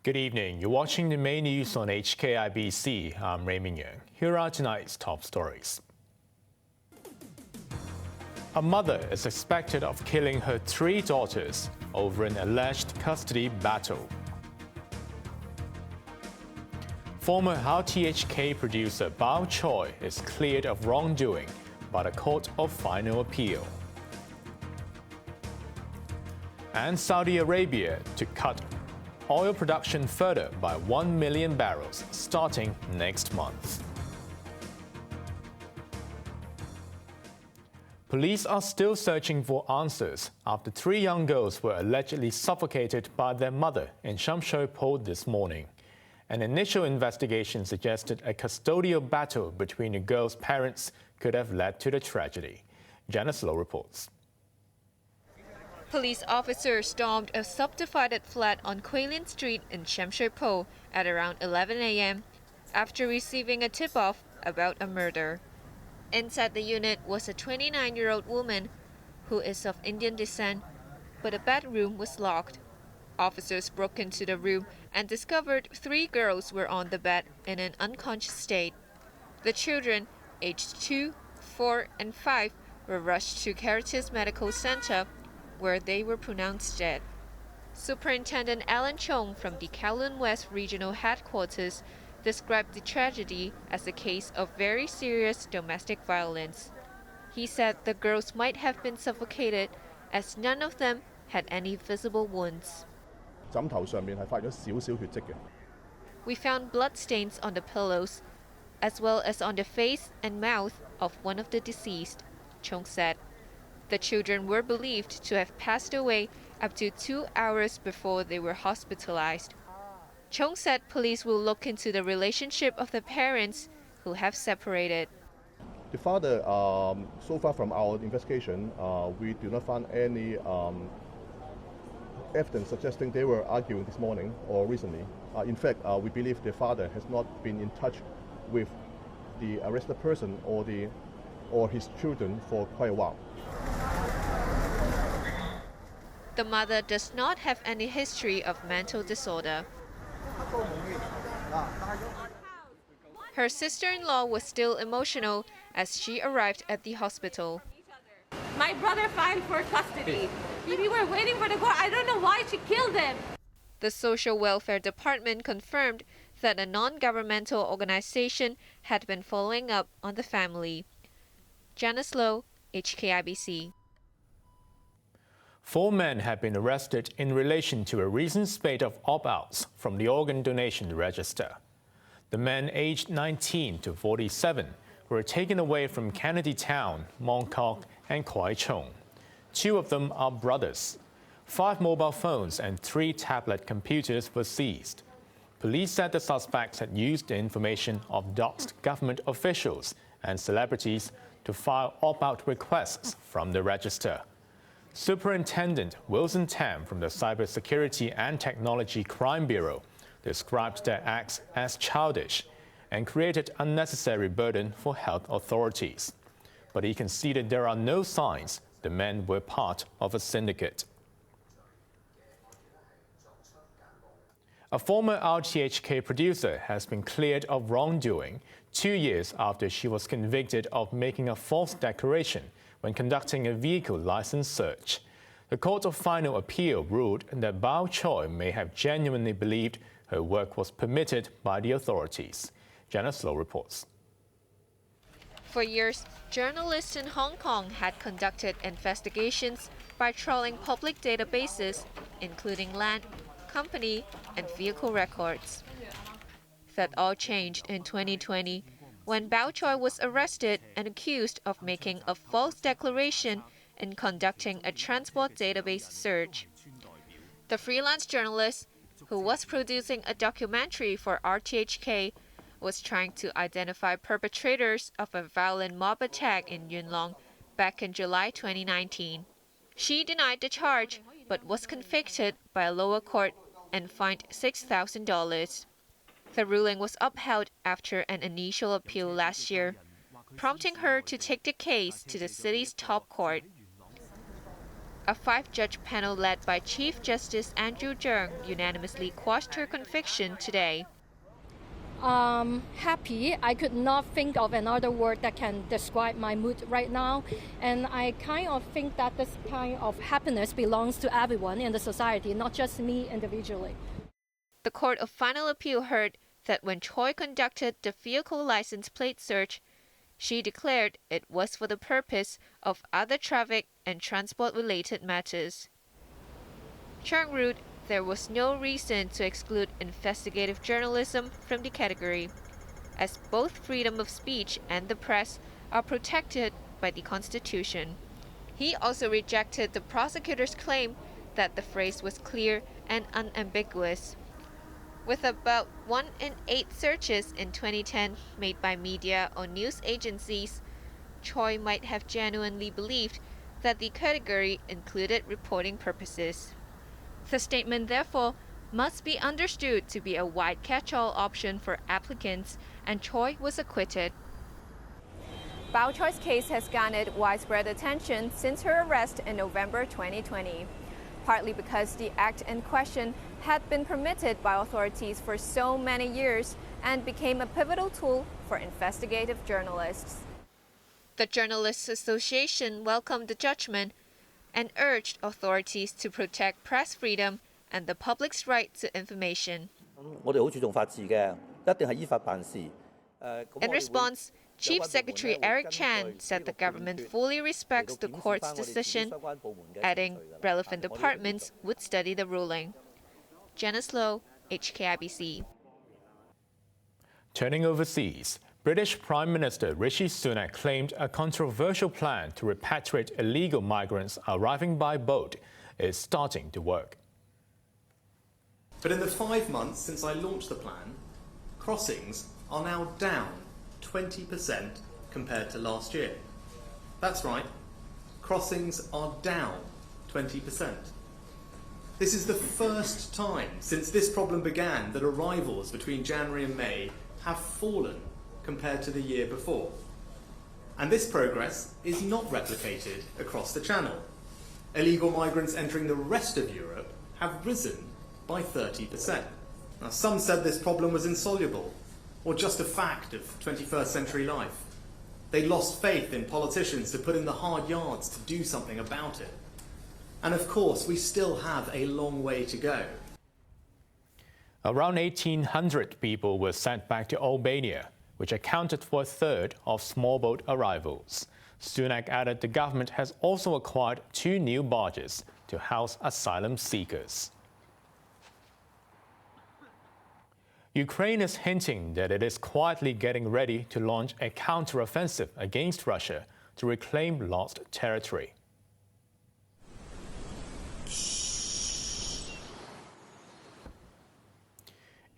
Good evening. You're watching the main news on HKIBC. I'm Raymond Yeung. Here are tonight's top stories. A mother is suspected of killing her 3 daughters over an alleged custody battle. Former RTHK producer Bao Choi is cleared of wrongdoing by the Court of Final Appeal. And Saudi Arabia to cut oil production further by 1 million barrels starting next month. Police are still searching for answers after 3 young girls were allegedly suffocated by their mother in Shamshoi this morning. An initial investigation suggested a custodial battle between the girls' parents could have led to the tragedy. Janice Low reports. Police officers stormed a subdivided flat on Quailin Street in Shamshoi at around 11 a.m. after receiving a tip-off about a murder. Inside the unit was a 29-year-old woman who is of Indian descent, but the bedroom was locked. Officers broke into the room and discovered 3 girls were on the bed in an unconscious state. The children, aged 2, 4, and 5, were rushed to Caritas Medical Center, where they were pronounced dead. Superintendent Alan Chung from the Kowloon West Regional Headquarters described the tragedy as a case of very serious domestic violence. He said the girls might have been suffocated as none of them had any visible wounds. We found bloodstains on the pillows, as well as on the face and mouth of one of the deceased, Chung said. The children were believed to have passed away up to 2 hours before they were hospitalized. Chung said police will look into the relationship of the parents who have separated. The father, so far from our investigation, we do not find any evidence suggesting they were arguing this morning or recently. In fact, we believe the father has not been in touch with the arrested person or his children for quite a while. The mother does not have any history of mental disorder. Her sister-in-law was still emotional as she arrived at the hospital. My brother filed for custody. We were waiting for the court. I don't know why she killed him. The Social Welfare Department confirmed that a non-governmental organization had been following up on the family. Janice Low, HKIBC. 4 men have been arrested in relation to a recent spate of opt-outs from the organ donation register. The men aged 19 to 47 were taken away from Kennedy Town, Mong Kok, and Kwai Chung. 2 of them are brothers. 5 mobile phones and 3 tablet computers were seized. Police said the suspects had used the information of doxed government officials and celebrities to file opt-out requests from the register. Superintendent Wilson Tam from the Cybersecurity and Technology Crime Bureau described their acts as childish and created unnecessary burden for health authorities. But he conceded there are no signs the men were part of a syndicate. A former RTHK producer has been cleared of wrongdoing 2 years after she was convicted of making a false declaration when conducting a vehicle license search. The Court of Final Appeal ruled that Bao Choi may have genuinely believed her work was permitted by the authorities. Janice Low reports. For years, journalists in Hong Kong had conducted investigations by trawling public databases, including land, company, and vehicle records. That all changed in 2020 when Bao Choi was arrested and accused of making a false declaration in conducting a transport database search. The freelance journalist, who was producing a documentary for RTHK, was trying to identify perpetrators of a violent mob attack in Yuen Long back in July 2019. She denied the charge but was convicted by a lower court and fined $6,000. The ruling was upheld after an initial appeal last year, prompting her to take the case to the city's top court. A 5-judge panel led by Chief Justice Andrew Yeung unanimously quashed her conviction today. Happy. I could not think of another word that can describe my mood right now. And I kind of think that this kind of happiness belongs to everyone in the society, not just me individually. The Court of Final Appeal heard that when Choi conducted the vehicle license plate search, she declared it was for the purpose of other traffic and transport-related matters. Cheung ruled there was no reason to exclude investigative journalism from the category, as both freedom of speech and the press are protected by the Constitution. He also rejected the prosecutor's claim that the phrase was clear and unambiguous. With about 1 in 8 searches in 2010 made by media or news agencies, Choi might have genuinely believed that the category included reporting purposes. The statement, therefore, must be understood to be a wide catch-all option for applicants, and Choi was acquitted. Bao Choi's case has garnered widespread attention since her arrest in November 2020, partly because the act in question had been permitted by authorities for so many years and became a pivotal tool for investigative journalists. The Journalists Association welcomed the judgment and urged authorities to protect press freedom and the public's right to information. In response, Chief Secretary Eric Chan said the government fully respects the court's decision, adding relevant departments would study the ruling. Janice Low, HKIBC. Turning overseas, British Prime Minister Rishi Sunak claimed a controversial plan to repatriate illegal migrants arriving by boat is starting to work. But in the 5 months since I launched the plan, crossings are now down 20% compared to last year. That's right, crossings are down 20%. This is the first time since this problem began that arrivals between January and May have fallen compared to the year before. And this progress is not replicated across the Channel. Illegal migrants entering the rest of Europe have risen by 30%. Now, some said this problem was insoluble, or just a fact of 21st century life. They lost faith in politicians to put in the hard yards to do something about it. And of course, we still have a long way to go. Around 1,800 people were sent back to Albania, which accounted for a third of small boat arrivals. Sunak added the government has also acquired 2 new barges to house asylum seekers. Ukraine is hinting that it is quietly getting ready to launch a counteroffensive against Russia to reclaim lost territory.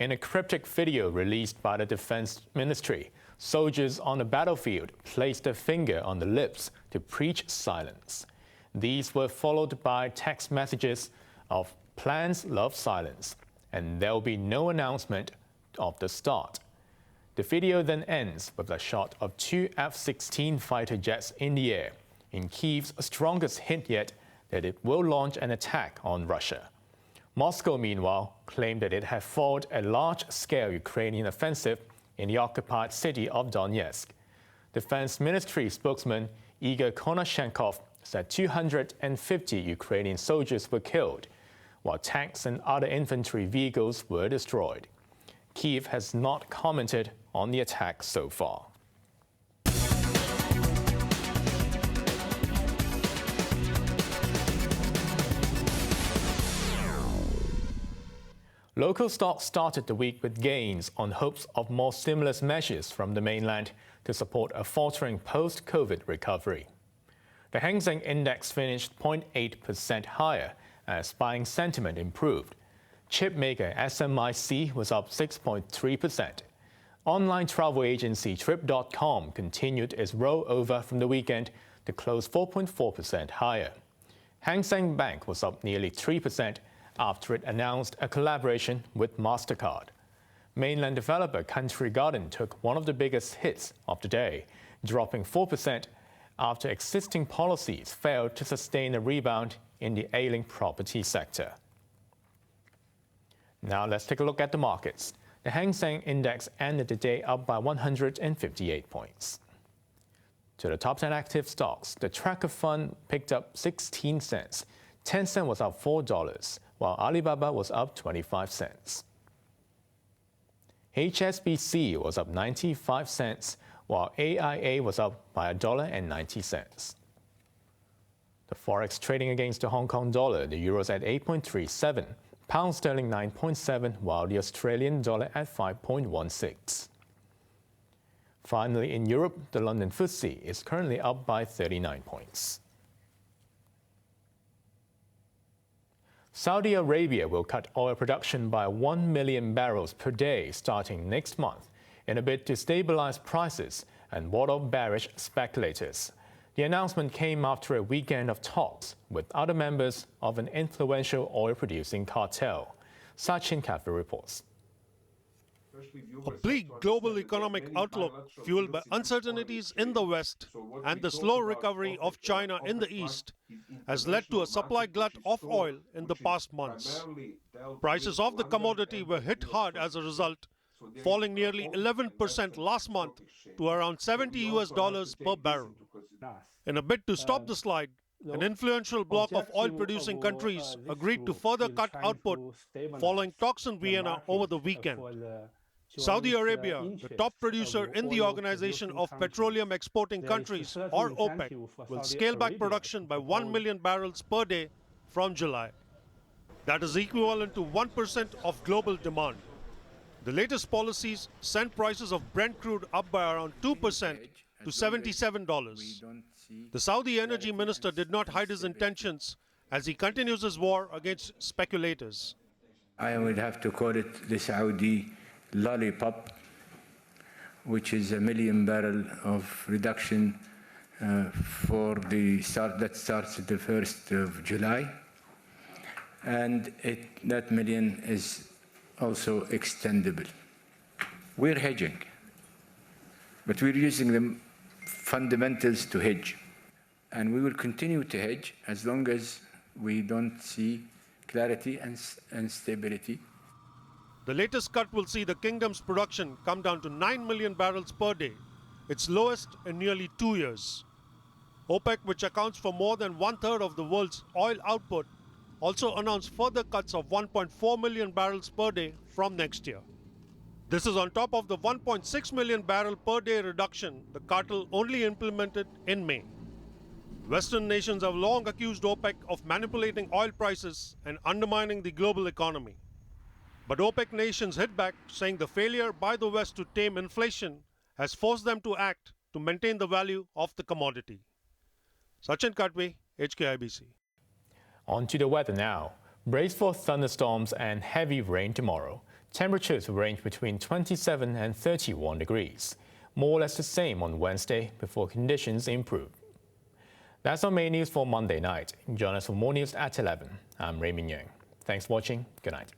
In a cryptic video released by the Defense Ministry, soldiers on the battlefield placed a finger on the lips to preach silence. These were followed by text messages of "Plans love silence," and there will be no announcement of the start. The video then ends with a shot of 2 F-16 fighter jets in the air, in Kyiv's strongest hint yet that it will launch an attack on Russia. Moscow, meanwhile, claimed that it had fought a large-scale Ukrainian offensive in the occupied city of Donetsk. Defense Ministry spokesman Igor Konashenkov said 250 Ukrainian soldiers were killed, while tanks and other infantry vehicles were destroyed. Kyiv has not commented on the attack so far. Local stocks started the week with gains on hopes of more stimulus measures from the mainland to support a faltering post-COVID recovery. The Hang Seng Index finished 0.8% higher as buying sentiment improved. Chip maker SMIC was up 6.3%. Online travel agency Trip.com continued its rollover from the weekend to close 4.4% higher. Hang Seng Bank was up nearly 3% after it announced a collaboration with MasterCard. Mainland developer Country Garden took one of the biggest hits of the day, dropping 4% after existing policies failed to sustain a rebound in the ailing property sector. Now let's take a look at the markets. The Hang Seng Index ended the day up by 158 points. To the top 10 active stocks, the Tracker Fund picked up 16 cents. Tencent was up $4, while Alibaba was up 25 cents. HSBC was up 95 cents, while AIA was up by $1.90. The forex trading against the Hong Kong dollar, the euro's at 8.37, pound sterling 9.7, while the Australian dollar at 5.16. Finally, in Europe, the London FTSE is currently up by 39 points. Saudi Arabia will cut oil production by 1 million barrels per day starting next month in a bid to stabilize prices and ward off bearish speculators. The announcement came after a weekend of talks with other members of an influential oil-producing cartel. Sachin Kathir reports. A bleak global economic outlook fueled by uncertainties in the West and the slow recovery of China in the East has led to a supply glut of oil in the past months. Prices of the commodity were hit hard as a result, falling nearly 11% last month to around $70 per barrel. In a bid to stop the slide, an influential bloc of oil-producing countries agreed to further cut output following talks in Vienna over the weekend. Saudi Arabia, the top producer in the Organization of Petroleum Exporting Countries, or OPEC, will scale back production by 1 million barrels per day from July. That is equivalent to 1% of global demand. The latest policies sent prices of Brent crude up by around 2% to $77. The Saudi energy minister did not hide his intentions as he continues his war against speculators. I would have to call it the Saudi lollipop, which is 1 million barrel of reduction for the start that starts at the 1st of July, and that million is also extendable. We're hedging, but we're using the fundamentals to hedge, and we will continue to hedge as long as we don't see clarity and stability. The latest cut will see the kingdom's production come down to 9 million barrels per day, its lowest in nearly 2 years. OPEC, which accounts for more than 1/3 of the world's oil output, also announced further cuts of 1.4 million barrels per day from next year. This is on top of the 1.6 million barrel per day reduction the cartel only implemented in May. Western nations have long accused OPEC of manipulating oil prices and undermining the global economy. But OPEC nations hit back, saying the failure by the West to tame inflation has forced them to act to maintain the value of the commodity. Sachin Katwe, HKIBC. On to the weather now. Brace for thunderstorms and heavy rain tomorrow. Temperatures will range between 27 and 31 degrees. More or less the same on Wednesday before conditions improve. That's our main news for Monday night. Join us for more news at 11. I'm Raymond Yeung. Thanks for watching. Good night.